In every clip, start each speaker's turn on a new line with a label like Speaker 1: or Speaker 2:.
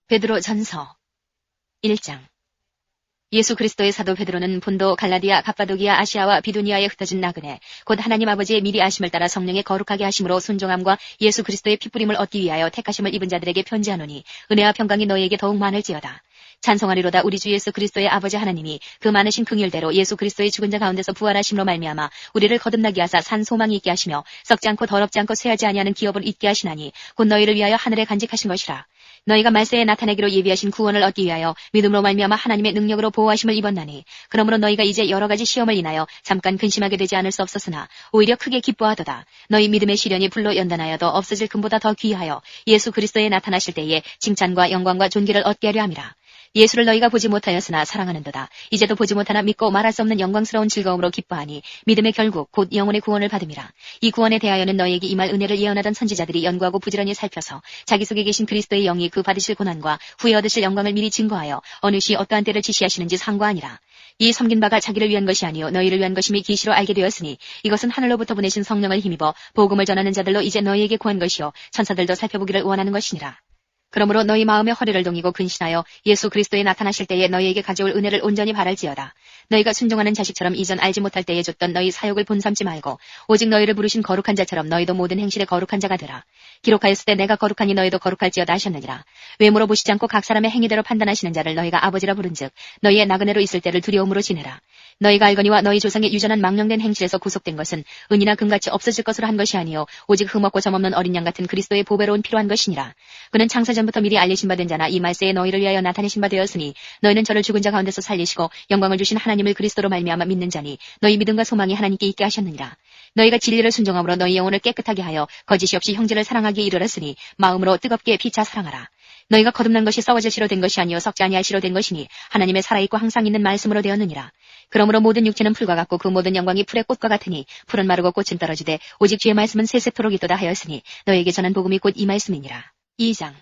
Speaker 1: 베드로 전서 1장. 예수 그리스도의 사도 베드로는 본도, 갈라디아, 갑바도기아, 아시아와 비두니아에 흩어진 나그네, 곧 하나님 아버지의 미리 아심을 따라 성령의 거룩하게 하심으로 순종함과 예수 그리스도의 피뿌림을 얻기 위하여 택하심을 입은 자들에게 편지하노니 은혜와 평강이 너희에게 더욱 많을지어다. 찬송하리로다. 우리 주 예수 그리스도의 아버지 하나님이 그 많으신 긍휼대로 예수 그리스도의 죽은 자 가운데서 부활하심으로 말미암아 우리를 거듭나게 하사 산 소망이 있게 하시며 썩지 않고 더럽지 않고 쇠하지 아니하는 기업을 잊게 하시나니 곧 너희를 위하여 하늘에 간직하신 것이라. 너희가 말세에 나타내기로 예비하신 구원을 얻기 위하여 믿음으로 말미암아 하나님의 능력으로 보호하심을 입었나니 그러므로 너희가 이제 여러 가지 시험을 인하여 잠깐 근심하게 되지 않을 수 없었으나 오히려 크게 기뻐하도다. 너희 믿음의 시련이 불로 연단하여도 없어질 금보다 더 귀하여 예수 그리스도에 나타나실 때에 칭찬과 영광과 존귀를 얻게 하려 함이라. 예수를 너희가 보지 못하였으나 사랑하는도다. 이제도 보지 못하나 믿고 말할 수 없는 영광스러운 즐거움으로 기뻐하니 믿음의 결국 곧 영혼의 구원을 받음이라. 이 구원에 대하여는 너희에게 임할 은혜를 예언하던 선지자들이 연구하고 부지런히 살펴서 자기 속에 계신 그리스도의 영이 그 받으실 고난과 후에 얻으실 영광을 미리 증거하여 어느 시 어떠한 때를 지시하시는지 상고하니라. 이 섬긴 바가 자기를 위한 것이 아니요 너희를 위한 것임이 계시로 알게 되었으니 이것은 하늘로부터 보내신 성령을 힘입어 복음을 전하는 자들로 이제 너희에게 구한 것이요 천사들도 살펴보기를 원하는 것이니라. 그러므로 너희 마음의 허리를 동이고 근신하여 예수 그리스도에 나타나실 때에 너희에게 가져올 은혜를 온전히 바랄지어다. 너희가 순종하는 자식처럼 이전 알지 못할 때에 줬던 너희 사욕을 본삼지 말고 오직 너희를 부르신 거룩한 자처럼 너희도 모든 행실에 거룩한 자가 되라. 기록하였을 때 내가 거룩하니 너희도 거룩할지어다 하셨느니라. 외모로 보시지 않고 각 사람의 행위대로 판단하시는 자를 너희가 아버지라 부른즉 너희의 나그네로 있을 때를 두려움으로 지내라. 너희가 알거니와 너희 조상의 유전한 망령된 행실에서 구속된 것은 은이나 금같이 없어질 것으로 한 것이 아니요 오직 흠없고 점없는 어린 양 같은 그리스도의 보배로운 피로 한 것이니라. 그는 창세전부터 미리 알리신 바 된 자나 이 말세에 너희를 위하여 나타내신 바 되었으니 너희는 저를 죽은 자 가운데서 살리시고 영광을 주신 하나님을 그리스도로 말미암아 믿는 자니 너희 믿음과 소망이 하나님께 있게 하셨느니라. 너희가 진리를 순종함으로 너희 영혼을 깨끗하게 하여 거짓이 없이 형제를 사랑하기에 이르렀으니 마음으로 뜨겁게 피차 사랑하라. 너희가 거듭난 것이 썩어질 시로 된 것이 아니요 썩지 아니할 시로 된 것이니 하나님의 살아있고 항상 있는 말씀으로 되었느니라. 그러므로 모든 육체는 풀과 같고 그 모든 영광이 풀의 꽃과 같으니 풀은 마르고 꽃은 떨어지되 오직 주의 말씀은 세세토록 있도다 하였으니 너희에게 전한 복음이 곧 이 말씀이니라. 2장.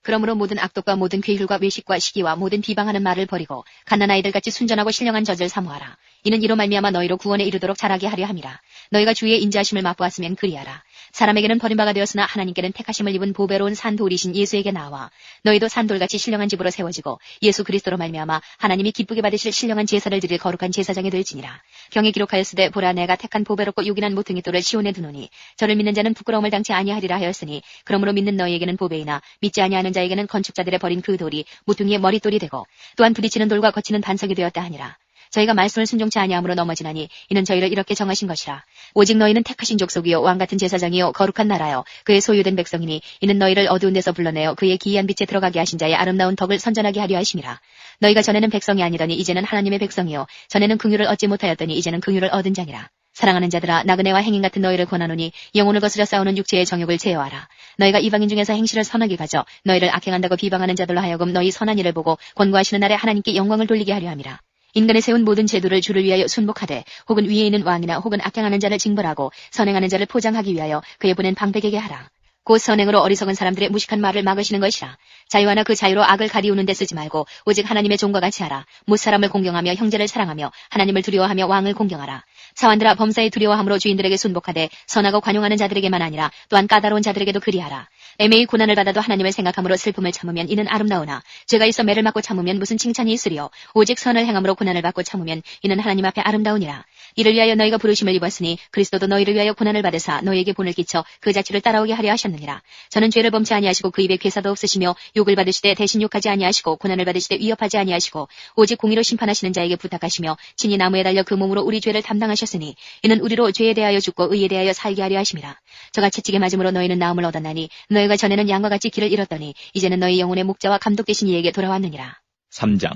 Speaker 1: 그러므로 모든 악독과 모든 괴휼과 외식과 시기와 모든 비방하는 말을 버리고 갓난아이들같이 순전하고 신령한 젖을 사모하라. 이는 이로 말미암아 너희로 구원에 이르도록 자라게 하려 함이라. 너희가 주의 인자하심을 맛보았으면 그리하라. 사람에게는 버림바가 되었으나 하나님께는 택하심을 입은 보배로운 산돌이신 예수에게 나와 너희도 산돌같이 신령한 집으로 세워지고 예수 그리스도로 말미암아 하나님이 기쁘게 받으실 신령한 제사를 드릴 거룩한 제사장이 될지니라. 경에 기록하였으되 보라 내가 택한 보배롭고 요긴한 모퉁이 돌을 시온에 두노니 저를 믿는 자는 부끄러움을 당치 아니하리라 하였으니 그러므로 믿는 너희에게는 보배이나 믿지 아니하는 자에게는 건축자들의 버린 그 돌이 모퉁이의 머릿돌이 되고 또한 부딪히는 돌과 거치는 반석이 되었다 하니라. 저희가 말씀을 순종치 아니함으로 넘어지나니 이는 저희를 이렇게 정하신 것이라. 오직 너희는 택하신 족속이요 왕같은 제사장이요 거룩한 나라요 그의 소유된 백성이니 이는 너희를 어두운 데서 불러내어 그의 기이한 빛에 들어가게 하신 자의 아름다운 덕을 선전하게 하려 하심이라. 너희가 전에는 백성이 아니더니 이제는 하나님의 백성이요 전에는 긍휼을 얻지 못하였더니 이제는 긍휼을 얻은 자니라. 사랑하는 자들아 나그네와 행인 같은 너희를 권하노니 영혼을 거스려 싸우는 육체의 정욕을 제어하라. 너희가 이방인 중에서 행실을 선하게 가져 너희를 악행한다고 비방하는 자들로 하여금 너희 선한 일을 보고 권고하시는 날에 하나님께 영광을 돌리게 하려 함이라. 인간의 세운 모든 제도를 주를 위하여 순복하되 혹은 위에 있는 왕이나 혹은 악행하는 자를 징벌하고 선행하는 자를 포장하기 위하여 그의 보낸 방백에게 하라. 곧 선행으로 어리석은 사람들의 무식한 말을 막으시는 것이라. 자유하나 그 자유로 악을 가리우는 데 쓰지 말고 오직 하나님의 종과 같이 하라. 못사람을 공경하며 형제를 사랑하며 하나님을 두려워하며 왕을 공경하라. 사환들아 범사에 두려워함으로 주인들에게 순복하되 선하고 관용하는 자들에게만 아니라 또한 까다로운 자들에게도 그리하라. 애매히 고난을 받아도 하나님을 생각함으로 슬픔을 참으면 이는 아름다우나 죄가 있어 매를 맞고 참으면 무슨 칭찬이 있으리요. 오직 선을 행함으로 고난을 받고 참으면 이는 하나님 앞에 아름다우니라. 이를 위하여 너희가 부르심을 입었으니 그리스도도 너희를 위하여 고난을 받으사 너희에게 본을 끼쳐 그 자취를 따라오게 하려 하셨느니라. 저는 죄를 범치 아니하시고 그 입에 괴사도 없으시며 욕을 받으시되 대신 욕하지 아니하시고 고난을 받으시되 위협하지 아니하시고 오직 공의로 심판하시는 자에게 부탁하시며 친히 나무에 달려 그 몸으로 우리 죄를 담당하셨으니 이는 우리로 죄에 대하여 죽고 의에 대하여 살게 하려 하심이라. 저가 채찍에 맞음으로 너희는 나음을 얻었나니 너희가 전에는 양과 같이 길을 잃었더니 이제는 너희 영혼의 목자와 감독 되신 이에게 돌아왔느니라.
Speaker 2: 3장.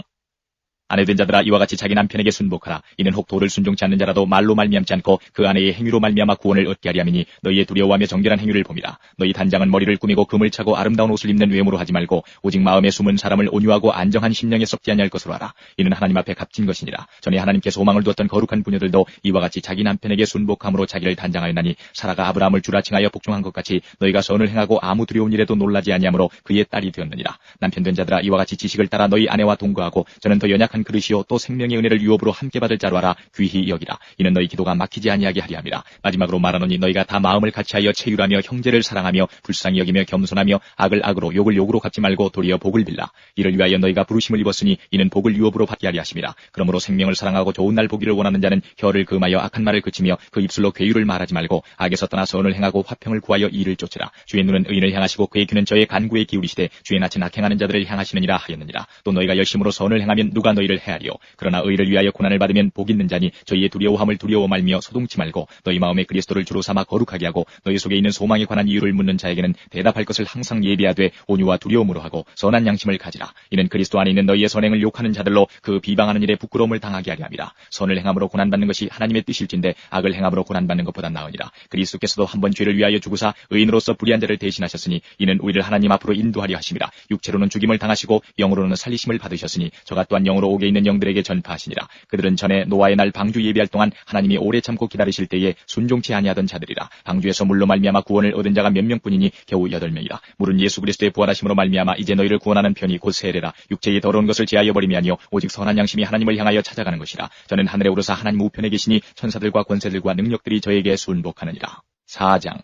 Speaker 2: 아내된 자들아 이와 같이 자기 남편에게 순복하라. 이는 혹 도를 순종치 않는 자라도 말로 말미암지 않고 그 아내의 행위로 말미암아 구원을 얻게 하려 함이니 너희의 두려워하며 정결한 행위를 봄이라. 너희 단장은 머리를 꾸미고 금을 차고 아름다운 옷을 입는 외모로 하지 말고 오직 마음에 숨은 사람을 온유하고 안정한 심령에 썩지 아니할 것으로 하라. 이는 하나님 앞에 값진 것이니라. 전에 하나님께 소망을 두었던 거룩한 부녀들도 이와 같이 자기 남편에게 순복함으로 자기를 단장하였나니 사라가 아브라함을 주라 칭하여 복종한 것 같이 너희가 선을 행하고 아무 두려운 일에도 놀라지 아니하므로 그의 딸이 되었느니라. 남편 된 자들아 이와 같이 지식을 따라 너희 아내와 동거하고 저는 더 연약한 거룩한 그릇이요 또 생명의 은혜를 유업으로 함께 받을 자로 하라. 귀히 여기라. 이는 너희 기도가 막히지 아니하게 하리 함이라. 마지막으로 말하노니 너희가 다 마음을 같이하여 체휼하며 형제를 사랑하며 불쌍히 여기며 겸손하며 악을 악으로 욕을 욕으로 갚지 말고 도리어 복을 빌라. 이를 위하여 너희가 부르심을 입었으니 이는 복을 유업으로 받게 하리 하심이라. 그러므로 생명을 사랑하고 좋은 날 보기를 원하는 자는 혀를 금하여 악한 말을 그치며 그 입술로 괴유를 말하지 말고 악에서 떠나 선을 행하고 화평을 구하여 이를 쫓으라. 주의 눈은 의인을 향하시고 그의 귀는 저의 간구에 기울이시되 주의 낯은 악행하는 자들을 향하시느니라 하였느니라. 또 너희가 열심으로 선을 행하면 누가 너희를 해하리요. 그러나 의를 위하여 고난을 받으면 복 있는 자니 저희의 두려워함을 두려워 말며 소동치 말고 너희 마음에 그리스도를 주로 삼아 거룩하게 하고 너희 속에 있는 소망에 관한 이유를 묻는 자에게는 대답할 것을 항상 예비하되 온유와 두려움으로 하고 선한 양심을 가지라. 이는 그리스도 안에 있는 너희의 선행을 욕하는 자들로 그 비방하는 일에 부끄러움을 당하게 하려 함이라. 선을 행함으로 고난받는 것이 하나님의 뜻일진데 악을 행함으로 고난받는 것보다 나으니라. 그리스도께서도 한번 죄를 위하여 죽으사 의인으로서 불의한 자를 대신하셨으니 이는 우리를 하나님 앞으로 인도하려 하심이라. 육체로는 죽임을 당하시고 영으로는 살리심을 받으셨으니 저가 또한 영으로 옥에 있는 영들에게 전파하시니라. 그들은 전에 노아의 날 방주 예비할 동안 하나님이 오래 참고 기다리실 때에 순종치 아니하던 자들이라. 방주에서 물로 말미암아 구원을 얻은 자가 몇 명뿐이니 겨우 8명이라. 물은 예수 그리스도의 부활하심으로 말미암아 이제 너희를 구원하는 편이 곧 세례라. 육체의 더러운 것을 제하여 버림이 아니요 오직 선한 양심이 하나님을 향하여 찾아가는 것이라. 저는 하늘에 오르사 하나님 우편에 계시니 천사들과 권세들과 능력들이 저에게 순복하느니라. 4장.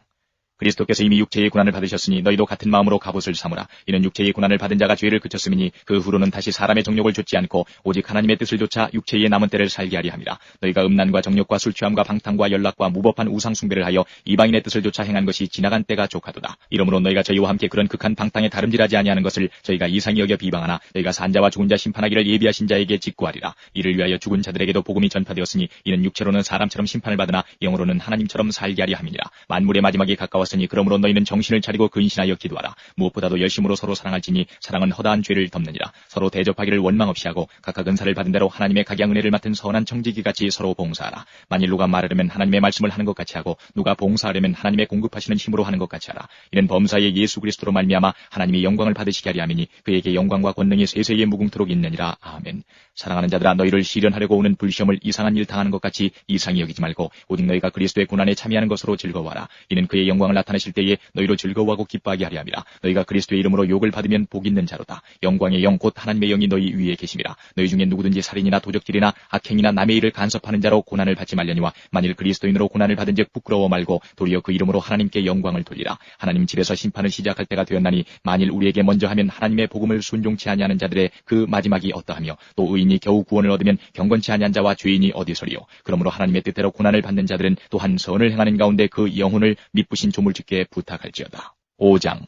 Speaker 2: 그리스도께서 이미 육체의 고난을 받으셨으니 너희도 같은 마음으로 갑옷을 삼으라. 이는 육체의 고난을 받은 자가 죄를 그쳤음이니 그 후로는 다시 사람의 정욕을 좇지 않고 오직 하나님의 뜻을 좇아 육체의 남은 때를 살게 하리 함이라. 너희가 음란과 정욕과 술취함과 방탕과 연락과 무법한 우상숭배를 하여 이방인의 뜻을 좇아 행한 것이 지나간 때가 족하도다. 이러므로 너희가 저희와 함께 그런 극한 방탕에 다름질하지 아니하는 것을 저희가 이상히 여겨 비방하나 너희가 산자와 죽은 자 심판하기를 예비하신 자에게 직구하리라. 이를 위하여 죽은 자들에게도 복음이 전파되었으니 이는 육체로는 사람처럼 심판을 받으나 영으로는 하나님처럼 살게 하리 함이니라. 만물의 마지막이 가까웠으니 그러므로 너희는 정신을 차리고 근신하여 기도하라. 무엇보다도 열심으로 서로 사랑할지니 사랑은 허다한 죄를 덮느니라. 서로 대접하기를 원망 없이 하고 각각 은사를 받은 대로 하나님의 각양 은혜를 맡은 선한 청지기같이 서로 봉사하라. 만일 누가 말하려면 하나님의 말씀을 하는 것 같이 하고 누가 봉사하려면 하나님의 공급하시는 힘으로 하는 것 같이 하라. 이는 범사의 예수 그리스도로 말미암아 하나님이 영광을 받으시게 하리 함이니 그에게 영광과 권능이 세세에 무궁토록 있느니라. 아멘. 사랑하는 자들아 너희를 시련하려고 오는 불시험을 이상한 일 당하는 것 같이 이상히 여기지 말고 오직 너희가 그리스도의 고난에 참여하는 것으로 즐거워하라. 이는 그의 영광을 나타내실 때에 너희로 즐거워하고 기뻐하게 하리 함이라. 너희가 그리스도의 이름으로 욕을 받으면 복 있는 자로다. 영광의 영 곧 하나님의 영이 너희 위에 계심이라. 너희 중에 누구든지 살인이나 도적질이나 악행이나 남의 일을 간섭하는 자로 고난을 받지 말려니와 만일 그리스도인으로 고난을 받은즉 부끄러워 말고 도리어 그 이름으로 하나님께 영광을 돌리라. 하나님 집에서 심판을 시작할 때가 되었나니 만일 우리에게 먼저 하면 하나님의 복음을 순종치 아니하는 자들의 그 마지막이 어떠하며 또 의인이 겨우 구원을 얻으면 경건치 아니한 자와 죄인이 어디서리요. 그러므로 하나님의 뜻대로 고난을 받는 자들은 또한 선을 행하는 가운데 그 영혼을 미쁘신 조물주께 부탁할지어다. 5장.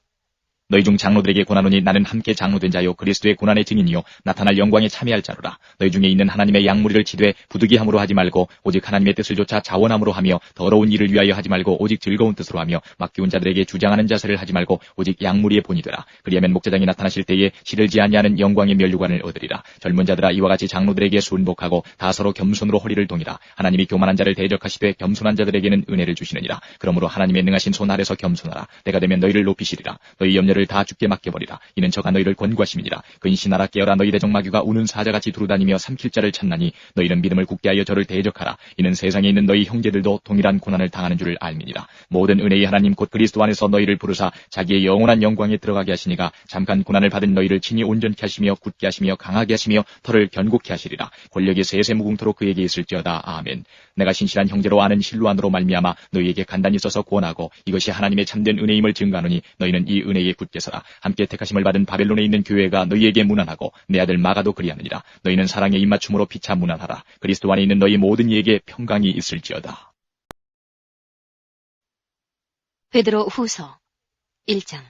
Speaker 2: 너희 중 장로들에게 고난오니 나는 함께 장로된 자요 그리스도의 고난의 증인이요 나타날 영광에 참여할 자로라. 너희 중에 있는 하나님의 양무리를 치되 부득이함으로 하지 말고 오직 하나님의 뜻을 좇아 자원함으로 하며 더러운 일을 위하여 하지 말고 오직 즐거운 뜻으로 하며 막기운 자들에게 주장하는 자세를 하지 말고 오직 양무리의 본이 되라. 그리하면 목자장이 나타나실 때에 시들지 아니하는 영광의 면류관을 얻으리라. 젊은 자들아 이와 같이 장로들에게 순복하고 다 서로 겸손으로 허리를 동이라. 하나님이 교만한 자를 대적하시되 겸손한 자들에게는 은혜를 주시느니라. 그러므로 하나님의 능하신 손 아래서 겸손하라. 때가 되면 너희를 높이시리라. 너희 염려를 다 주께 맡겨버리라. 이는 저가 너희를 권고하심이니라. 근신하라 깨어라. 너희 대적 마귀가 우는 사자같이 두루다니며 삼킬 자를 찾나니 너희는 믿음을 굳게 하여 저를 대적하라. 이는 세상에 있는 너희 형제들도 동일한 고난을 당하는 줄을 알미니라. 모든 은혜의 하나님 곧 그리스도 안에서 너희를 부르사 자기의 영원한 영광에 들어가게 하시니가 잠깐 고난을 받은 너희를 친히 온전케 하시며 굳게 하시며 강하게 하시며 털을 견고케 하시리라. 권력이 세세 무궁토록 그에게 있을지어다. 아멘. 내가 신실한 형제로 아는 실로안으로 말미암아 너희에게 간단히 써서 구원하고 이것이 하나님의 참된 은혜임을 증거하노니 너희는 이 은혜에 굳게 서라. 함께 택하심을 받은 바벨론에 있는 교회가 너희에게 문안하고 내 아들 마가도 그리하느니라. 너희는 사랑의 입맞춤으로 피차 문안하라. 그리스도 안에 있는 너희 모든 이에게 평강이 있을지어다.
Speaker 1: 베드로 후서 1장.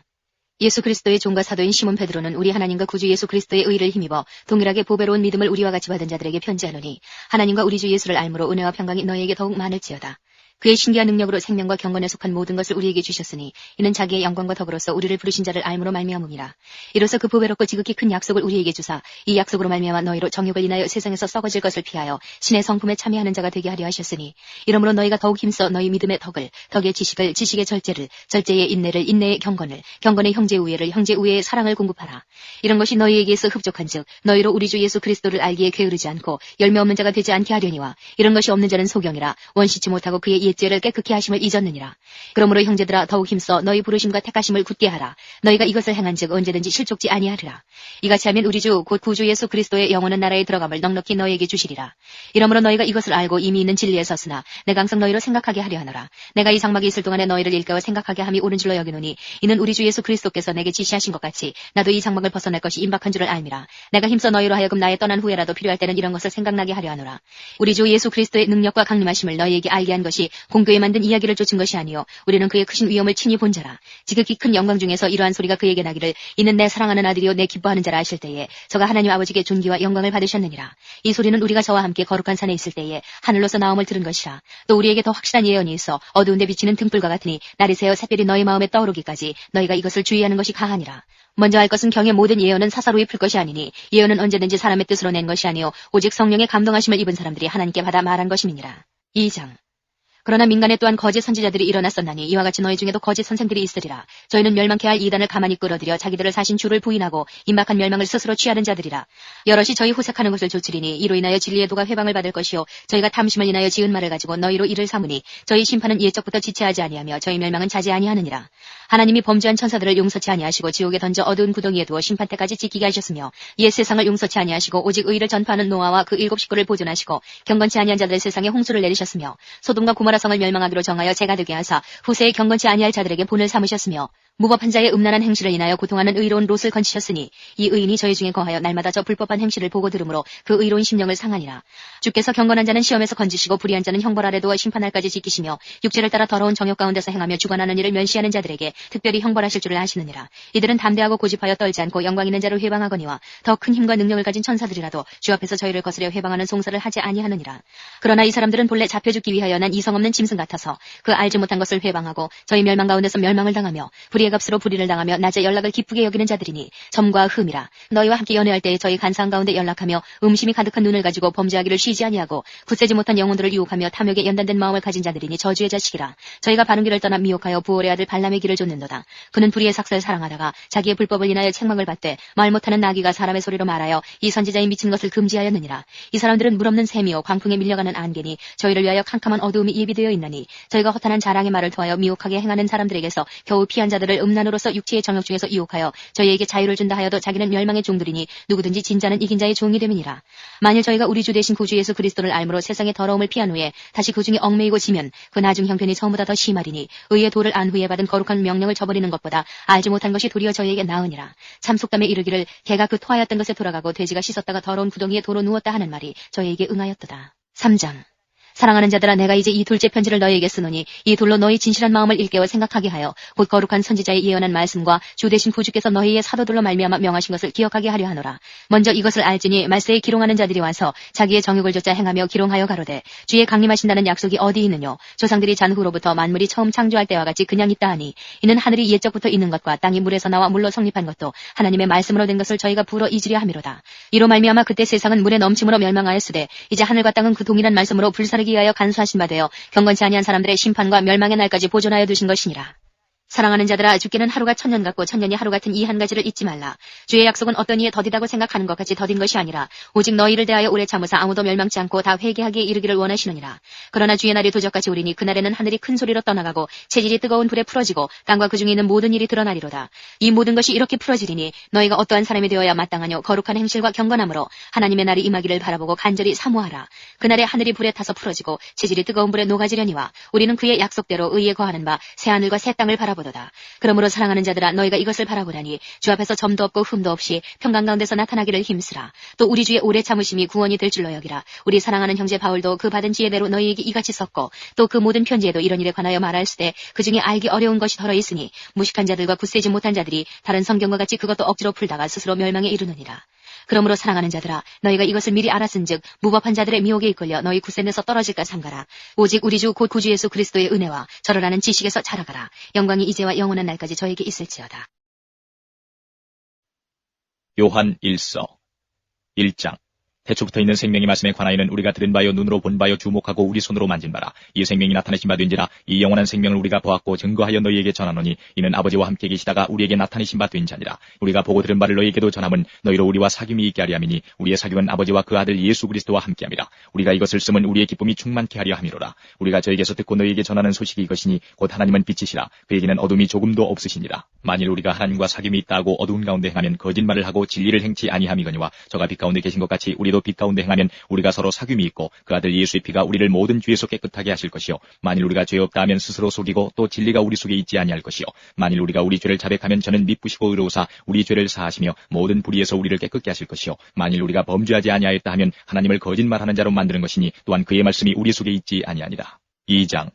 Speaker 1: 예수 그리스도의 종과 사도인 시몬 베드로는 우리 하나님과 구주 예수 그리스도의 의를 힘입어 동일하게 보배로운 믿음을 우리와 같이 받은 자들에게 편지하노니 하나님과 우리 주 예수를 알므로 은혜와 평강이 너희에게 더욱 많을지어다. 그의 신기한 능력으로 생명과 경건에 속한 모든 것을 우리에게 주셨으니 이는 자기의 영광과 덕으로서 우리를 부르신 자를 알므로 말미암음이라. 이로써 그 보배롭고 지극히 큰 약속을 우리에게 주사 이 약속으로 말미암아 너희로 정욕을 인하여 세상에서 썩어질 것을 피하여 신의 성품에 참여하는 자가 되게 하려 하셨으니 이러므로 너희가 더욱 힘써 너희 믿음의 덕을 덕의 지식을 지식의 절제를 절제의 인내를 인내의 경건을 경건의 형제 우애를 형제 우애의 사랑을 공급하라. 이런 것이 너희에게서 흡족한즉 너희로 우리 주 예수 그리스도를 알기에 게으르지 않고 열매 없는 자가 되지 않게 하려니와 이런 것이 없는 자는 소경이라 원시치 못하고 그의 옛 죄를 깨끗게 하심을 잊었느니라. 그러므로 형제들아 더욱 힘써 너희 부르심과 택하심을 굳게 하라. 너희가 이것을 행한즉 언제든지 실족지 아니하리라. 이같이 하면 우리 주 곧 구주 예수 그리스도의 영원한 나라에 들어감을 넉넉히 너희에게 주시리라. 이러므로 너희가 이것을 알고 이미 있는 진리에 섰으나 내가 항상 너희로 생각하게 하려 하노라. 내가 이 장막에 있을 동안에 너희를 일깨워 생각하게 함이 옳은 줄로 여기노니 이는 우리 주 예수 그리스도께서 내게 지시하신 것 같이 나도 이 장막을 벗어날 것이 임박한 줄을 알미라. 내가 힘써 너희로 하여금 나의 떠난 후에라도 필요할 때는 이런 것을 생각나게 하려 하노라. 우리 주 예수 그리스도의 능력과 강림하심을 너희에게 알게 한 것이 공교에 만든 이야기를 쫓은 것이 아니요 우리는 그의 크신 위엄을 친히 본 자라. 지극히 큰 영광 중에서 이러한 소리가 그에게 나기를 이는 내 사랑하는 아들이요 내 기뻐하는 자라 하실 때에 저가 하나님 아버지께 존귀와 영광을 받으셨느니라. 이 소리는 우리가 저와 함께 거룩한 산에 있을 때에 하늘로서 나옴을 들은 것이라. 또 우리에게 더 확실한 예언이 있어 어두운데 비치는 등불과 같으니 날이 새어 샛별이 너희 마음에 떠오르기까지 너희가 이것을 주의하는 것이 가하니라. 먼저 할 것은 경의 모든 예언은 사사로이 풀 것이 아니니 예언은 언제든지 사람의 뜻으로 낸 것이 아니요 오직 성령의 감동하심을 입은 사람들이 하나님께 받아 말한 것임이니라. 2장. 그러나 민간에 또한 거짓 선지자들이 일어났었나니 이와 같이 너희 중에도 거짓 선생들이 있으리라. 저희는 멸망케 할 이단을 가만히 끌어들여 자기들을 사신 주를 부인하고 임박한 멸망을 스스로 취하는 자들이라. 여럿이 저희 호색하는 것을 조치리니 이로 인하여 진리의 도가 회방을 받을 것이요 저희가 탐심을 인하여 지은 말을 가지고 너희로 이를 삼으니 저희 심판은 예적부터 지체하지 아니하며 저희 멸망은 자제 아니하느니라. 하나님이 범죄한 천사들을 용서치 아니하시고 지옥에 던져 어두운 구덩이에 두어 심판 때까지 지키게 하셨으며 옛 세상을 용서치 아니하시고 오직 의를 전파하는 노아와 그 7 식구를 보존하시고 경건치 아니한 자들의 세상에 홍수를 내리셨으며 소돔과 고모라 성을 멸망하기로 정하여 재가 되게 하사 후세에 경건치 아니할 자들에게 본을 삼으셨으며 무법한 자의 음란한 행실을 인하여 고통하는 의로운 롯을 건치셨으니 이 의인이 저희 중에 거하여 날마다 저 불법한 행실을 보고 들으므로 그 의로운 심령을 상하니라. 주께서 경건한 자는 시험에서 건지시고 불의한 자는 형벌 아래 두어 심판날까지 지키시며 육체를 따라 더러운 정욕 가운데서 행하며 주관하는 일을 면시하는 자들에게 특별히 형벌하실 줄을 아시느니라. 이들은 담대하고 고집하여 떨지 않고 영광 있는 자를 회방하거니와 더 큰 힘과 능력을 가진 천사들이라도 주 앞에서 저희를 거스려 회방하는 송사를 하지 아니하느니라. 그러나 이 사람들은 본래 잡혀 죽기 위하여 난 이성 없는 짐승 같아서 그 알지 못한 것을 회방하고 저희 멸망 가운데서 멸망을 당하며 불의의 값으로 불의를 당하며 낮에 연락을 기쁘게 여기는 자들이니 점과 흠이라. 너희와 함께 연애할 때에 저희 간사한 가운데 연락하며 음심이 가득한 눈을 가지고 범죄하기를 쉬지 아니하고 굳세지 못한 영혼들을 유혹하며 탐욕에 연단된 마음을 가진 자들이니 저주의 자식이라. 저희가 바른 길을 떠나 미혹하여 부올의 아들 발람의 길을 좇는도다. 그는 불의의 삭사를 사랑하다가 자기의 불법을 인하여 책망을 받되 말 못하는 나귀가 사람의 소리로 말하여 이 선지자의 미친 것을 금지하였느니라. 이 사람들은 물없는 샘이요 광풍에 밀려가는 안개니 저희를 위하여 캄캄한 어두움이 예비되어 있나니 저희가 허탄한 자랑의 말을 통하여 미혹하게 행하는 사람들에게서 겨우 피한 자들을 음란으로서 육체의 정욕 중에서 유혹하여 저희에게 자유를 준다 하여도 자기는 멸망의 종들이니 누구든지 진자는 이긴 자의 종이 됨이니라. 만일 저희가 우리 주 대신 구주 예수 그리스도를 알므로 세상의 더러움을 피한 후에 다시 그 중에 얽매이고 지면 그 나중 형편이 처음보다 더 심하리니 의의 도를 안 후에 받은 거룩한 명령을 저버리는 것보다 알지 못한 것이 도리어 저희에게 나으니라. 참 속담에 이르기를 개가 그 토하였던 것에 돌아가고 돼지가 씻었다가 더러운 구덩이에 도로 누웠다 하는 말이 저희에게 응하였도다. 3장. 사랑하는 자들아 내가 이제 이 둘째 편지를 너희에게 쓰노니 이 둘로 너희 진실한 마음을 일깨워 생각하게 하여 곧 거룩한 선지자의 예언한 말씀과 주 대신 구주께서 너희의 사도들로 말미암아 명하신 것을 기억하게 하려 하노라. 먼저 이것을 알지니 말세에 기롱하는 자들이 와서 자기의 정욕을 좇아 행하며 기롱하여 가로되 주의 강림하신다는 약속이 어디 있느뇨. 조상들이 잔 후로부터 만물이 처음 창조할 때와 같이 그냥 있다 하니 이는 하늘이 옛적부터 있는 것과 땅이 물에서 나와 물로 성립한 것도 하나님의 말씀으로 된 것을 저희가 불어 잊으려 함이로다. 이로 말미암아 그때 세상은 물의 넘침으로 멸망하였으되 이제 하늘과 땅은 그 동일한 말씀으로 불사르기 위하여 간수하신 바 되어 경건치 아니한 사람들의 심판과 멸망의 날까지 보존하여 두신 것이니라. 사랑하는 자들아 주께는 하루가 1000년 같고 1000년이 하루 같은 이 한 가지를 잊지 말라. 주의 약속은 어떤 이에 더디다고 생각하는 것 같이 더딘 것이 아니라 오직 너희를 대하여 오래 참으사 아무도 멸망치 않고 다 회개하기에 이르기를 원하시느니라. 그러나 주의 날이 도적같이 오리니 그날에는 하늘이 큰 소리로 떠나가고 체질이 뜨거운 불에 풀어지고 땅과 그 중에 있는 모든 일이 드러나리로다. 이 모든 것이 이렇게 풀어지리니 너희가 어떠한 사람이 되어야 마땅하뇨. 거룩한 행실과 경건함으로 하나님의 날이 임하기를 바라보고 간절히 사모하라. 그날에 하늘이 불에 타서 풀어지고 체질이 뜨거운 불에 녹아지려니와 우리는 그의 약속대로 의에 거하는 바 새 하늘과 새 땅을 바라보도다. 그러므로 사랑하는 자들아 너희가 이것을 바라보라니 주 앞에서 점도 없고 흠도 없이 평강 가운데서 나타나기를 힘쓰라. 또 우리 주의 오래 참으심이 구원이 될 줄로 여기라. 우리 사랑하는 형제 바울도 그 받은 지혜대로 너희에게 이같이 썼고 또 그 모든 편지에도 이런 일에 관하여 말하였으되 그 중에 알기 어려운 것이 덜어 있으니 무식한 자들과 굳세지 못한 자들이 다른 성경과 같이 그것도 억지로 풀다가 스스로 멸망에 이르느니라. 그러므로 사랑하는 자들아 너희가 이것을 미리 알았은즉 무법한 자들의 미혹에 이끌려 너희 굳센 데서 떨어질까 삼가라. 오직 우리 주 곧 구주 예수 그리스도의 은혜와 저를 아는 지식에서 자라가라. 영광이 이제와 영원한 날까지 저에게 있을지어다.
Speaker 2: 요한 1서 1장. 태초부터 있는 생명의 말씀에 관하여는 우리가 들은 바요 눈으로 본 바요 주목하고 우리 손으로 만진 바라. 이 생명이 나타내신 바 된지라. 이 영원한 생명을 우리가 보았고 증거하여 너희에게 전하노니 이는 아버지와 함께 계시다가 우리에게 나타내신 바 된 자니라. 우리가 보고 들은 바를 너희에게도 전함은 너희로 우리와 사귐이 있게 하려 함이니 우리의 사귐은 아버지와 그 아들 예수 그리스도와 함께 함이라. 우리가 이것을 쓰면 우리의 기쁨이 충만케 하려 함이로라. 우리가 저에게서 듣고 너희에게 전하는 소식이 이것이니 곧 하나님은 빛이시라. 그에게는 어둠이 조금도 없으시니라. 만일 우리가 하나님과 사귐이 있다 하고 어두운 가운데 행하면 거짓말을 하고 진리를 행치 아니함이거니와 저가 빛 가운데 계신 것 같이 우리도 빛 가운데 행하면 우리가 서로 사귐이 있고 그 아들 예수의 피가 우리를 모든 죄에서 깨끗하게 하실 것이요 만일 우리가 죄 없다 하면 스스로 속이고 또 진리가 우리 속에 있지 아니할 것이요 만일 우리가 우리 죄를 자백하면 저는 미쁘시고 의로우사 우리 죄를 사하시며 모든 불의에서 우리를 깨끗게 하실 것이요 만일 우리가 범죄하지 아니하였다 하면 하나님을 거짓말하는 자로 만드는 것이니 또한 그의 말씀이 우리 속에 있지 아니하니라. 2장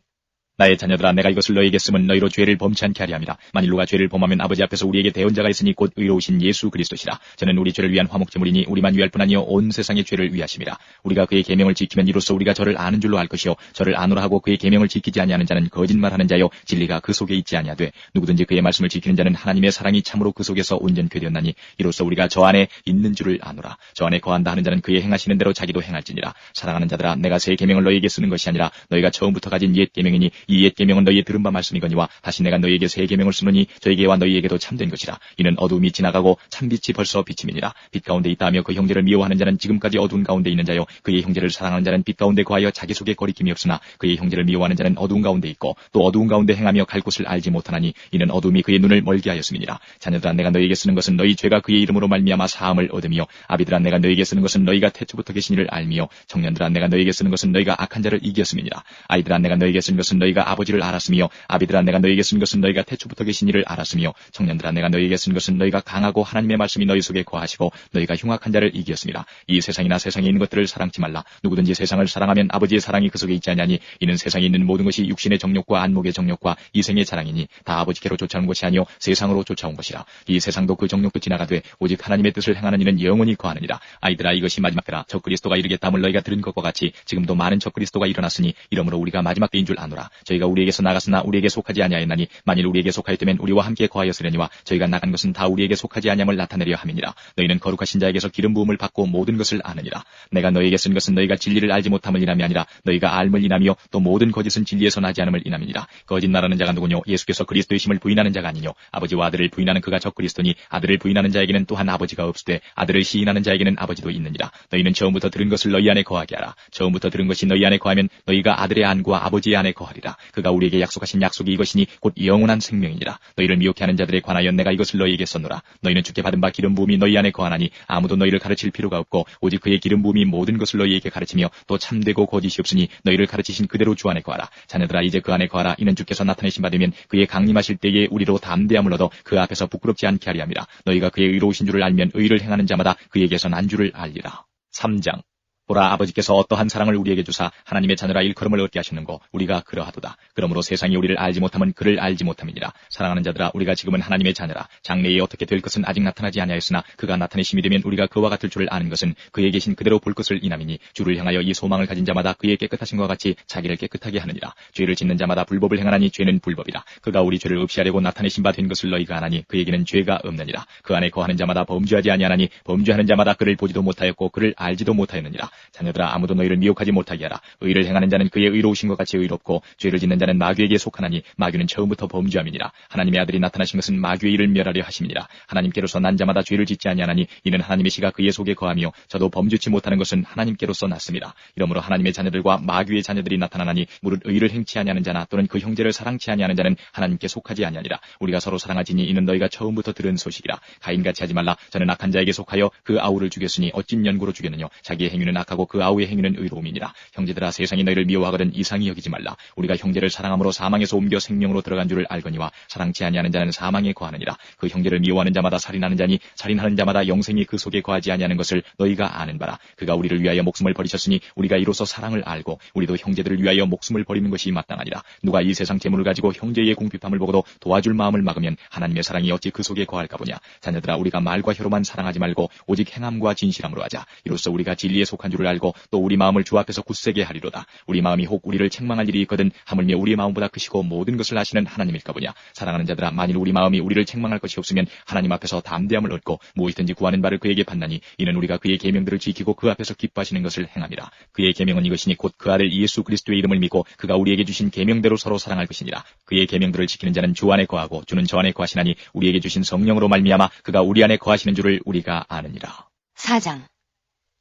Speaker 2: 나의 자녀들아 내가 이것을 너희에게 쓰면 너희로 죄를 범치 않게 하려 함이라. 만일 누가 죄를 범하면 아버지 앞에서 우리에게 대언자가 있으니 곧 의로우신 예수 그리스도시라. 저는 우리 죄를 위한 화목제물이니 우리만 위할 뿐 아니요 온 세상의 죄를 위하심이라. 우리가 그의 계명을 지키면 이로써 우리가 저를 아는 줄로 알 것이요 저를 아노라 하고 그의 계명을 지키지 아니하는 자는 거짓말하는 자요 진리가 그 속에 있지 아니하되 누구든지 그의 말씀을 지키는 자는 하나님의 사랑이 참으로 그 속에서 온전케 되었나니 이로써 우리가 저 안에 있는 줄을 아노라. 저 안에 거한다 하는 자는 그의 행하시는 대로 자기도 행할지니라. 사랑하는 자들아 내가 새 계명을 너희에게 쓰는 것이 아니라 너희가 처음부터 가진 옛 계명이니 이 옛 계명은 너희의 들은 바 말씀이거니와 다시 내가 너희에게 새 계명을 쓰노니 저에게와 너희에게도 참된 것이라. 이는 어두움이 지나가고 참빛이 벌써 비침이니라. 빛 가운데 있다 하며 그 형제를 미워하는 자는 지금까지 어두운 가운데 있는 자요 그의 형제를 사랑하는 자는 빛 가운데 거하여 자기 속에 거리낌이 없으나 그의 형제를 미워하는 자는 어두운 가운데 있고 또 어두운 가운데 행하며 갈 곳을 알지 못하나니 이는 어두움이 그의 눈을 멀게 하였음이니라. 자녀들아 내가 너희에게 쓰는 것은 너희 죄가 그의 이름으로 말미암아 사함을 얻으며 아비들아 내가 너희에게 쓰는 것은 너희가 태초부터 계신 이를 알미요 청년들아 내가 너희에게 쓰는 것은 너희가 악한 자를 이겼음이니라. 아이들아 내가 너희에게 쓰는 것은 너희가 아버지를 알았으며 아비들아 내가 너희에게 쓴 것은 너희가 태초부터 계신 이를 알았으며 청년들아 내가 너희에게 쓴 것은 너희가 강하고 하나님의 말씀이 너희 속에 거하시고 너희가 흉악한 자를 이기었습니다. 이 세상이나 세상에 있는 것들을 사랑치 말라. 누구든지 세상을 사랑하면 아버지의 사랑이 그 속에 있지 아니하니 이는 세상에 있는 모든 것이 육신의 정욕과 안목의 정욕과 이생의 자랑이니 다 아버지께로 쫓아온 것이 아니요 세상으로 쫓아온 것이라. 이 세상도 그 정욕도 지나가되 오직 하나님의 뜻을 행하는 이는 영원히 거하느니라. 아이들아 이것이 마지막 때라. 적 그리스도가 이르겠다함을 너희가 들은 것과 같이 지금도 많은 적 그리스도가 일어났으니 이러므로 우리가 마지막 때인 줄 아노라. 저희가 우리에게서 나갔으나 우리에게 속하지 아니하였나니 만일 우리에게 속하였다면 우리와 함께 거하였으려니와 저희가 나간 것은 다 우리에게 속하지 아니함을 나타내려 함이니라. 너희는 거룩하신 자에게서 기름 부음을 받고 모든 것을 아느니라. 내가 너희에게 쓴 것은 너희가 진리를 알지 못함을 인함이 아니라 너희가 알물 인함이요 또 모든 거짓은 진리에서 나지 않음을 인함이니라. 거짓말하는 자가 누구뇨? 예수께서 그리스도의 심을 부인하는 자가 아니뇨? 아버지와 아들을 부인하는 그가 적 그리스도니 아들을 부인하는 자에게는 또한 아버지가 없으되 아들을 시인하는 자에게는 아버지도 있느니라. 너희는 처음부터 들은 것을 너희 안에 거하게 하라. 처음부터 들은 것이 너희 안에 거하면 너희가 아들의 안과 아버지의 안에 거하리라. 그가 우리에게 약속하신 약속이 이것이니 곧 영원한 생명이니라. 너희를 미혹해 하는 자들에 관하여 내가 이것을 너희에게 썼노라. 너희는 주께 받은 바 기름 부음이 너희 안에 거하나니 아무도 너희를 가르칠 필요가 없고 오직 그의 기름 부음이 모든 것을 너희에게 가르치며 또 참되고 거짓이 없으니 너희를 가르치신 그대로 주 안에 거하라. 자녀들아 이제 그 안에 거하라. 이는 주께서 나타내신 바 되면 그의 강림하실 때에 우리로 담대함을 얻어 그 앞에서 부끄럽지 않게 하리 함이라. 너희가 그의 의로우신 줄을 알면 의를 행하는 자마다 그에게서 난 줄을 알리라. 3장 보라 아버지께서 어떠한 사랑을 우리에게 주사 하나님의 자녀라 일컬음을 얻게 하시는고 우리가 그러하도다. 그러므로 세상이 우리를 알지 못함은 그를 알지 못함이니라. 사랑하는 자들아 우리가 지금은 하나님의 자녀라. 장래에 어떻게 될 것은 아직 나타나지 아니하였으나 그가 나타내심이 되면 우리가 그와 같을 줄을 아는 것은 그에 계신 그대로 볼 것을 인함이니 주를 향하여 이 소망을 가진 자마다 그의 깨끗하심과 같이 자기를 깨끗하게 하느니라. 죄를 짓는 자마다 불법을 행하나니 죄는 불법이라. 그가 우리 죄를 없이하려고 나타내신 바 된 것을 너희가 아나니 그에게는 죄가 없느니라. 그 안에 거하는 자마다 범죄하지 아니하나니 범죄하는 자마다 그를 보지도 못하였고 그를 알지도 못하였느니라. 자녀들아 아무도 너희를 미혹하지 못하게 하라. 의를 행하는 자는 그의 의로우신 것 같이 의롭고 죄를 짓는 자는 마귀에게 속하나니 마귀는 처음부터 범죄함이니라. 하나님의 아들이 나타나신 것은 마귀의 일을 멸하려 하심이니라. 하나님께로서 난 자마다 죄를 짓지 아니하나니 이는 하나님의 시가 그의 속에 거하며 저도 범죄치 못하는 것은 하나님께로서 났습니다. 이러므로 하나님의 자녀들과 마귀의 자녀들이 나타나나니 무릇 의를 행치 아니하는 자나 또는 그 형제를 사랑치 아니하는 자는 하나님께 속하지 아니하니라. 우리가 서로 사랑하지니 이는 너희가 처음부터 들은 소식이라. 가인같이 하지 말라. 저는 악한 자에게 속하여 그 아우를 죽였으니 어찐 연고로 죽였느냐. 자기의 행위는 악하고 그 아우의 행위는 의로움이니라. 형제들아 세상이 너희를 미워하거든 이상히 여기지 말라. 우리가 형제를 사랑함으로 사망에서 옮겨 생명으로 들어간 줄을 알거니와 사랑치 아니하는 자는 사망에 거하느니라. 그 형제를 미워하는 자마다 살인하는 자니 살인하는 자마다 영생이 그 속에 거하지 아니하는 것을 너희가 아는 바라. 그가 우리를 위하여 목숨을 버리셨으니 우리가 이로써 사랑을 알고 우리도 형제들을 위하여 목숨을 버리는 것이 마땅하니라. 누가 이 세상 재물을 가지고 형제의 궁핍함을 보고도 도와줄 마음을 막으면 하나님의 사랑이 어찌 그 속에 거할까 보냐. 자녀들아 우리가 말과 혀로만 사랑하지 말고 오직 행함과 진실함으로 하자. 이로써 우리가 진리에 속한 줄을 줄을 알고 또 우리 마음을 주 앞에서 굳세게 하리로다. 우리 마음이 혹 우리를 책망할 일이 있거든 하물며 우리 마음보다 크시고 모든 것을 아시는 하나님일까 보냐. 사랑하는 자들아, 만일 우리 마음이 우리를 책망할 것이 없으면 하나님 앞에서 담대함을 얻고 무엇이든지 구하는 바를 그에게 받나니 이는 우리가 그의 계명들을 지키고 그 앞에서 기뻐하시는 것을 행함이라. 그의 계명은 이것이니 곧 그 아들 예수 그리스도의 이름을 믿고 그가 우리에게 주신 계명대로 서로 사랑할 것이니라. 그의 계명들을 지키는 자는 주 안에 거하고 주는 저 안에 거하시나니 우리에게 주신 성령으로 말미암아 그가 우리 안에 거하시는 줄을 우리가 아느니라.
Speaker 1: 4장.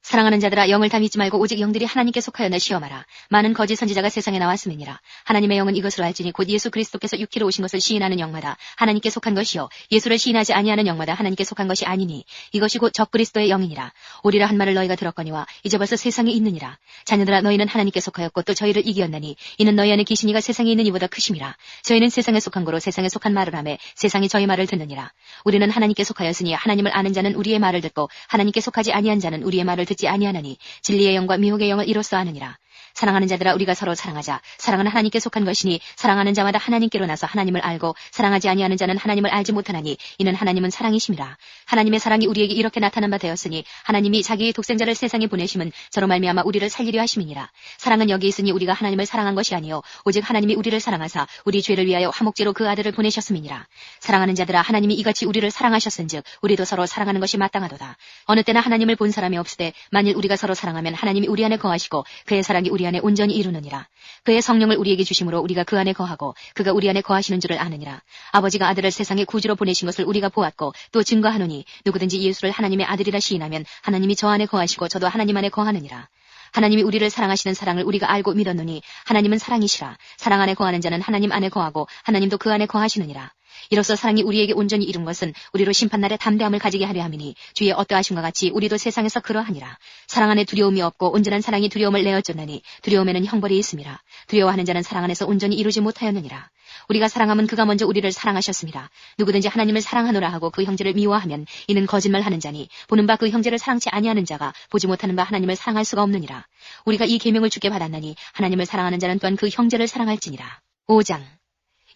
Speaker 1: 사랑하는 자들아, 영을 다 믿지 말고 오직 영들이 하나님께 속하였나 시험하라. 많은 거짓 선지자가 세상에 나왔음이니라. 하나님의 영은 이것으로 알지니 곧 예수 그리스도께서 육체로 오신 것을 시인하는 영마다 하나님께 속한 것이요 예수를 시인하지 아니하는 영마다 하나님께 속한 것이 아니니 이것이 곧 적그리스도의 영이니라. 오리라 한 말을 너희가 들었거니와 이제 벌써 세상에 있느니라. 자녀들아, 너희는 하나님께 속하였고 또 저희를 이기었나니 이는 너희 안에 계신 이가 세상에 있는 이보다 크심이라. 저희는 세상에 속한 거로 세상에 속한 말을 하매 세상이 저희 말을 듣느니라. 우리는 하나님께 속하였으니 하나님을 아는 자는 우리의 말을 듣고 하나님께 속하지 아니한 자는 우리의 말을 듣지 아니하나니 진리의 영과 미혹의 영을 이로써 아느니라. 사랑하는 자들아, 우리가 서로 사랑하자. 사랑은 하나님께 속한 것이니 사랑하는 자마다 하나님께로 나서 하나님을 알고 사랑하지 아니하는 자는 하나님을 알지 못하나니 이는 하나님은 사랑이심이라. 하나님의 사랑이 우리에게 이렇게 나타난 바 되었으니 하나님이 자기의 독생자를 세상에 보내심은 저로 말미암아 우리를 살리려 하심이니라. 사랑은 여기 있으니 우리가 하나님을 사랑한 것이 아니요 오직 하나님이 우리를 사랑하사 우리 죄를 위하여 화목제로 그 아들을 보내셨음이니라. 사랑하는 자들아, 하나님이 이같이 우리를 사랑하셨은즉 우리도 서로 사랑하는 것이 마땅하도다. 어느 때나 하나님을 본 사람이 없으되 만일 우리가 서로 사랑하면 하나님이 우리 안에 거하시고 그의 사랑이 우리 안에 온전히 이루느니라. 그의 성령을 우리에게 주심으로 우리가 그 안에 거하고 그가 우리 안에 거하시는 줄을 아느니라. 아버지가 아들을 세상에 구주로 보내신 것을 우리가 보았고 또 증거하노니 누구든지 예수를 하나님의 아들이라 시인하면 하나님이 저 안에 거하시고 저도 하나님 안에 거하느니라. 하나님이 우리를 사랑하시는 사랑을 우리가 알고 믿었노니 하나님은 사랑이시라. 사랑 안에 거하는 자는 하나님 안에 거하고 하나님도 그 안에 거하시느니라. 이로써 사랑이 우리에게 온전히 이룬 것은 우리로 심판날에 담대함을 가지게 하려 함이니 주의 어떠하심과 같이 우리도 세상에서 그러하니라. 사랑 안에 두려움이 없고 온전한 사랑이 두려움을 내어쫓나니 두려움에는 형벌이 있음이라. 두려워하는 자는 사랑 안에서 온전히 이루지 못하였느니라. 우리가 사랑하면 그가 먼저 우리를 사랑하셨습니다. 누구든지 하나님을 사랑하노라 하고 그 형제를 미워하면 이는 거짓말하는 자니 보는 바 그 형제를 사랑치 아니하는 자가 보지 못하는 바 하나님을 사랑할 수가 없느니라. 우리가 이 계명을 주께 받았나니 하나님을 사랑하는 자는 또한 그 형제를 사랑할지니라. 5장.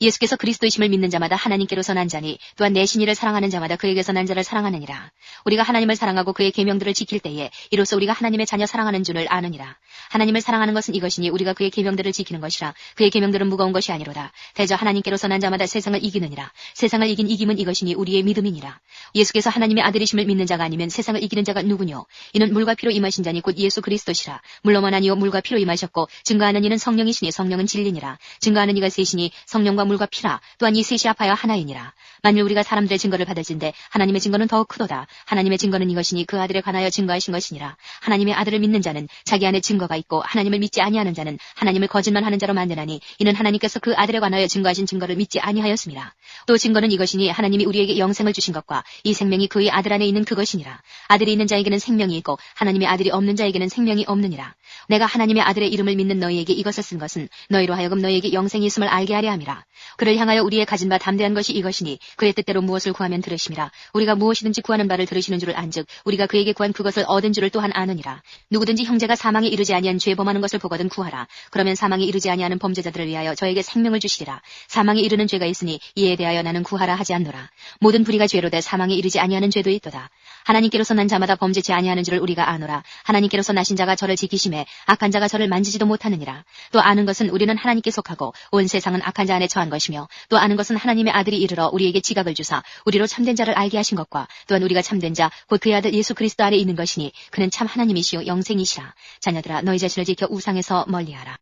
Speaker 1: 예수께서 그리스도이심을 믿는 자마다 하나님께로서 난 자니 또한 내 신이를 사랑하는 자마다 그에게서 난 자를 사랑하느니라. 우리가 하나님을 사랑하고 그의 계명들을 지킬 때에 이로써 우리가 하나님의 자녀 사랑하는 줄을 아느니라. 하나님을 사랑하는 것은 이것이니 우리가 그의 계명들을 지키는 것이라. 그의 계명들은 무거운 것이 아니로다. 대저 하나님께로서 난 자마다 세상을 이기느니라. 세상을 이긴 이김은 이것이니 우리의 믿음이니라. 예수께서 하나님의 아들이심을 믿는 자가 아니면 세상을 이기는 자가 누구뇨? 이는 물과 피로 임하신 자니 곧 예수 그리스도시라. 물로만 아니요 물과 피로 임하셨고 증거하는 이는 성령이시니 성령은 진리니라. 증거하는 이가 셋이니 성령과 물과 피라. 또한 이 셋이 합하여 하나이니라. 만일 우리가 사람들의 증거를 받을진대 하나님의 증거는 더욱 크도다. 하나님의 증거는 이것이니 그 아들에 관하여 증거하신 것이니라. 하나님의 아들을 믿는 자는 자기 안에 증거가 있고 하나님을 믿지 아니하는 자는 하나님을 거짓말하는 자로 만드나니 이는 하나님께서 그 아들에 관하여 증거하신 증거를 믿지 아니하였음이라. 또 증거는 이것이니 하나님이 우리에게 영생을 주신 것과 이 생명이 그의 아들 안에 있는 그것이니라. 아들이 있는 자에게는 생명이 있고 하나님의 아들이 없는 자에게는 생명이 없느니라. 내가 하나님의 아들의 이름을 믿는 너희에게 이것을 쓴 것은 너희로 하여금 너희에게 영생이 있음을 알게 하려 함이라. 그를 향하여 우리의 가진 바 담대한 것이 이것이니 그의 뜻대로 무엇을 구하면 들으심이라. 우리가 무엇이든지 구하는 바를 들으시는 줄을 안즉 우리가 그에게 구한 그것을 얻은 줄을 또한 아느니라. 누구든지 형제가 사망에 이르지 아니한 죄 범하는 것을 보거든 구하라. 그러면 사망에 이르지 아니하는 범죄자들을 위하여 저에게 생명을 주시리라. 사망에 이르는 죄가 있으니 이에 대하여 나는 구하라 하지 않노라. 모든 불의가 죄로 돼 사망에 이르지 아니하는 죄도 있도다. 하나님께로서 난 자마다 범죄치 아니하는 줄을 우리가 아노라. 하나님께로서 나신 자가 저를 지키심에 악한 자가 저를 만지지도 못하느니라. 또 아는 것은 우리는 하나님께 속하고 온 세상은 악한 자 안에 처한 것이며 또 아는 것은 하나님의 아들이 이르러 우리에게 지각을 주사 우리로 참된 자를 알게 하신 것과 또한 우리가 참된 자 곧 그의 아들 예수 그리스도 안에 있는 것이니 그는 참 하나님이시요 영생이시라. 자녀들아, 너희 자신을 지켜 우상에서 멀리하라.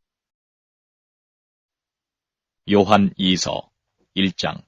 Speaker 2: 요한 2서 1장.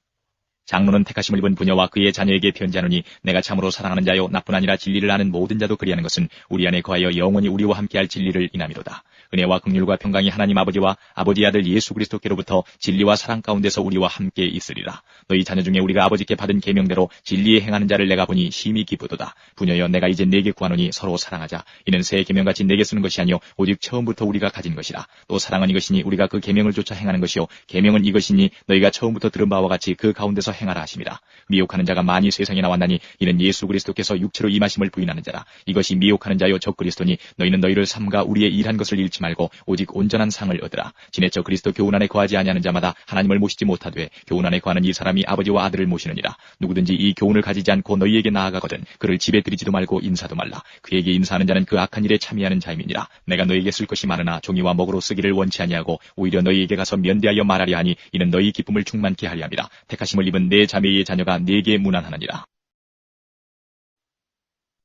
Speaker 2: 장로는 택하심을 입은 부녀와 그의 자녀에게 편지하노니 내가 참으로 사랑하는 자요 나뿐 아니라 진리를 아는 모든 자도 그리하는 것은 우리 안에 거하여 영원히 우리와 함께할 진리를 인함이로다. 은혜와 긍휼과 평강이 하나님 아버지와 아버지의 아들 예수 그리스도께로부터 진리와 사랑 가운데서 우리와 함께 있으리라. 너희 자녀 중에 우리가 아버지께 받은 계명대로 진리에 행하는 자를 내가 보니 심히 기쁘도다. 부녀여, 내가 이제 네게 구하노니 서로 사랑하자. 이는 새 계명같이 네게 쓰는 것이 아니요 오직 처음부터 우리가 가진 것이라. 또 사랑은 이것이니 우리가 그 계명을 쫓아 행하는 것이요 계명은 이것이니 너희가 처음부터 들은 바와 같이 그 가운데서 행하라 하심이라. 미혹하는 자가 많이 세상에 나왔나니 이는 예수 그리스도께서 육체로 임하심을 부인하는 자라. 이것이 미혹하는 자요 적 그리스도니 너희는 너희를 삼가 우리의 일한 것을 잃지 말고 오직 온전한 상을 얻으라. 지내쳐 그리스도 교훈 안에 거하지 아니하는 자마다 하나님을 모시지 못하되 교훈 안에 거하는 이 사람이 아버지와 아들을 모시느니라. 누구든지 이 교훈을 가지지 않고 너희에게 나아가거든 그를 집에 들이지도 말고 인사도 말라. 그에게 인사하는 자는 그 악한 일에 참여하는 자임이니라. 내가 너희에게 쓸 것이 많으나 종이와 먹으로 쓰기를 원치 아니하고 오히려 너희에게 가서 면대하여 말하려 하니 이는 너희 기쁨을 충만케 하려 함이라. 택하심을 입은 내 자매의 자녀가 네게 문안하느니라.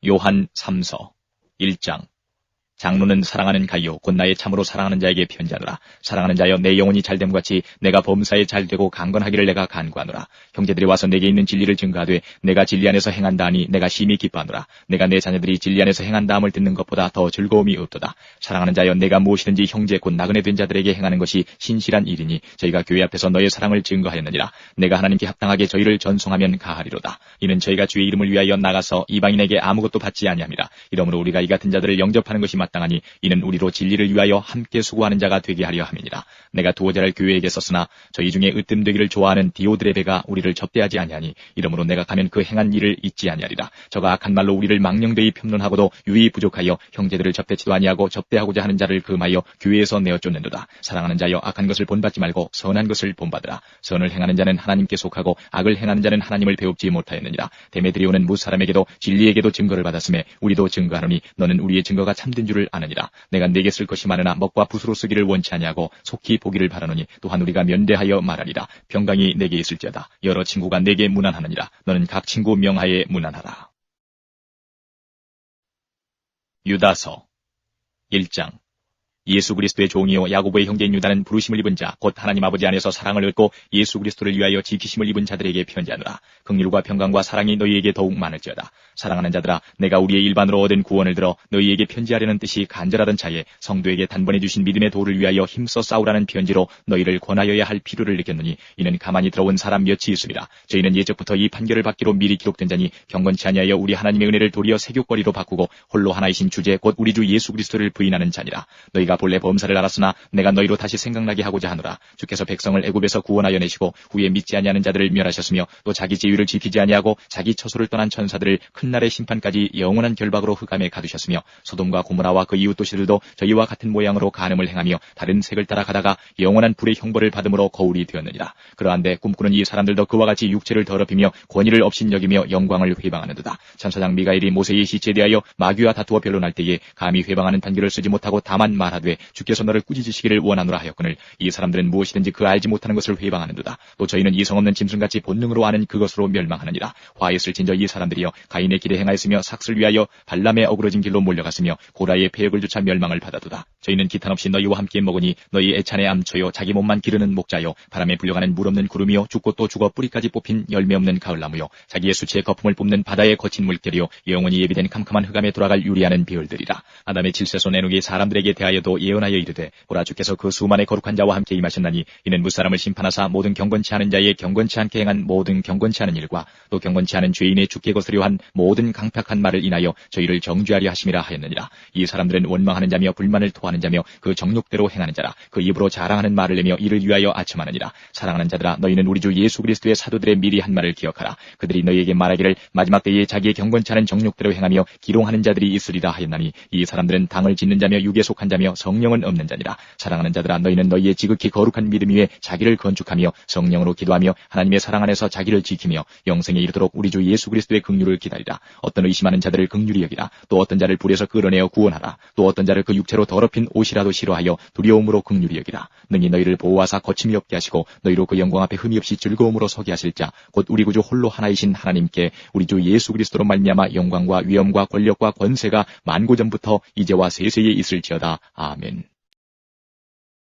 Speaker 2: 요한 3서 1장. 장로는 사랑하는 가이요 곧 나의 참으로 사랑하는 자에게 편지하노라. 사랑하는 자여 내 영혼이 잘됨 같이 내가 범사에 잘되고 강건하기를 내가 간구하노라. 형제들이 와서 내게 있는 진리를 증거하되 내가 진리 안에서 행한다 하니 내가 심히 기뻐하노라. 내가 내 자녀들이 진리 안에서 행한다함을 듣는 것보다 더 즐거움이 없도다. 사랑하는 자여 내가 무엇이든지 형제 곧 나그네 된 자들에게 행하는 것이 신실한 일이니 저희가 교회 앞에서 너의 사랑을 증거하였느니라. 내가 하나님께 합당하게 저희를 전송하면 가하리로다. 이는 저희가 주의 이름을 위하여 나가서 이방인에게 아무것도 받지 아니함이라. 이러므로 우리가 이 같은 자들을 영접하는 것이 마땅하니 이는 우리로 진리를 위하여 함께 수고하는 자가 되게 하려 함이니라. 내가 두어 자를 교회에게 썼으나 저희 중에 으뜸되기를 좋아하는 디오드레베가 우리를 접대하지 아니하니 이러므로 내가 가면 그 행한 일을 잊지 아니하리라. 저가 악한 말로 우리를 망령되이 평론하고도 유의 부족하여 형제들을 접대치도 아니하고 접대하고자 하는 자를 금하여 교회에서 내어 쫓는도다. 사랑하는 자여 악한 것을 본받지 말고 선한 것을 본받으라. 선을 행하는 자는 하나님께 속하고 악을 행하는 자는 하나님을 배웁지 못하였느니라. 데메드리오는 무사람에게도 진리에게도 증거를 받았음에 우리도 증거하노니 너는 우리의 증거가 참된 줄을 아느니라. 내가 네게 쓸 것이 많으나 먹과 붓으로 쓰기를 원치 아니하고 속히 보기를 바라노니 또한 우리가 면대하여 말하리라. 평강이 내게 있을지어다. 여러 친구가 내게 문안하느니라. 너는 각 친구 명하에 문안하라. 유다서 1장. 예수 그리스도의 종이요 야고보의 형제인 유다는 부르심을 입은 자 곧 하나님 아버지 안에서 사랑을 얻고 예수 그리스도를 위하여 지키심을 입은 자들에게 편지하노라. 긍휼과 평강과 사랑이 너희에게 더욱 많을지어다. 사랑하는 자들아 내가 우리의 일반으로 얻은 구원을 들어 너희에게 편지하려는 뜻이 간절하던 차에 성도에게 단번에 주신 믿음의 도를 위하여 힘써 싸우라는 편지로 너희를 권하여야 할 필요를 느꼈느니 이는 가만히 들어온 사람 몇이 있으리라. 저희는 예적부터 이 판결을 받기로 미리 기록된 자니 경건치 아니하여 우리 하나님의 은혜를 도리어 세교거리로 바꾸고 홀로 하나이신 주제 곧 우리 주 예수 그리스도를 부인하는 자니라. 너희가 본래 범사를 알았으나 내가 너희로 다시 생각나게 하고자 하노라. 주께서 백성을 애굽에서 구원하여 내시고 후에 믿지 아니하는 자들을 멸하셨으며 또 자기 제위를 지키지 아니하고 자기 처소를 떠난 천사들을 큰 날의 심판까지 영원한 결박으로 흑암에 가두셨으며 소돔과 고모라와 그 이웃 도시들도 저희와 같은 모양으로 간음을 행하며 다른 색을 따라 가다가 영원한 불의 형벌을 받음으로 거울이 되었느니라. 그러한데 꿈꾸는 이 사람들도 그와 같이 육체를 더럽히며 권위를 업신여기며 영광을 회방하는도다. 천사장 미가엘이 모세의 시체에 대하여 마귀와 다투어 변론할 때에 감히 회방하는 판결을 쓰지 못하고 다만 말하되 주께서 너를 꾸짖으시기를 원하노라 하였거늘 이 사람들은 무엇이든지 그 알지 못하는 것을 회방하는도다. 또 저희는 이성 없는 짐승같이 본능으로 아는 그것으로 멸망하느니라. 화했을진저 이 사람들이여 가인의 길에 행하였으며 삭슬 위하여 발람의 어그러진 길로 몰려갔으며 고라의 폐역을 조차 멸망을 받아도다. 저희는 기탄 없이 너희와 함께 먹으니 너희 애찬의 암초요 자기 몸만 기르는 목자요 바람에 불려가는 물 없는 구름이요 죽고 또 죽어 뿌리까지 뽑힌 열매 없는 가을나무요 자기의 수치의 거품을 뿜는 바다의 거친 물결이요 영원히 예비된 캄캄한 흑암에 돌아갈 유리하는 비올들이라. 아담의 질세손 에녹이 사람들에게 대하여도 예언하여 이르되 보라 주께서 그 수만의 거룩한 자와 함께 임하셨나니 이는 무사람을 심판하사 모든 경건치 않은 자의 경건치 않게 행한 모든 경건치 않은 일과 또 경건치 않은 죄인의 죽게 거스려 한 모든 강팍한 말을 인하여 저희를 정죄하려 하심이라 하였느니라. 이 사람들은 원망하는 자며 불만을 토하는 자며 그 정욕대로 행하는 자라. 그 입으로 자랑하는 말을 내며 이를 위하여 아첨하느니라. 사랑하는 자들아 너희는 우리 주 예수 그리스도의 사도들의 미리 한 말을 기억하라. 그들이 너희에게 말하기를 마지막 때에 자기의 경건치 않은 정욕대로 행하며 기롱하는 자들이 있으리라 하였나니 이 사람들은 당을 짓는 자며 육에 속한 자며 성령은 없는 자니라. 사랑하는 자들아 너희는 너희의 지극히 거룩한 믿음 위에 자기를 건축하며 성령으로 기도하며 하나님의 사랑 안에서 자기를 지키며 영생에 이르도록 우리 주 예수 그리스도의 긍휼을 기다리라. 어떤 의심하는 자들을 긍휼히 여기라. 또 어떤 자를 불에서 끌어내어 구원하라. 또 어떤 자를 그 육체로 더럽힌 옷이라도 싫어하여 두려움으로 긍휼히 여기라. 능히 너희를 보호하사 거침이 없게 하시고 너희로 그 영광 앞에 흠이 없이 즐거움으로 서게 하실 자 곧 우리 구주 홀로 하나이신 하나님께 우리 주 예수 그리스도로 말미암아 영광과 위엄과 권력과 권세가 만고전부터 이제와 세세에 있을지어다. 아멘.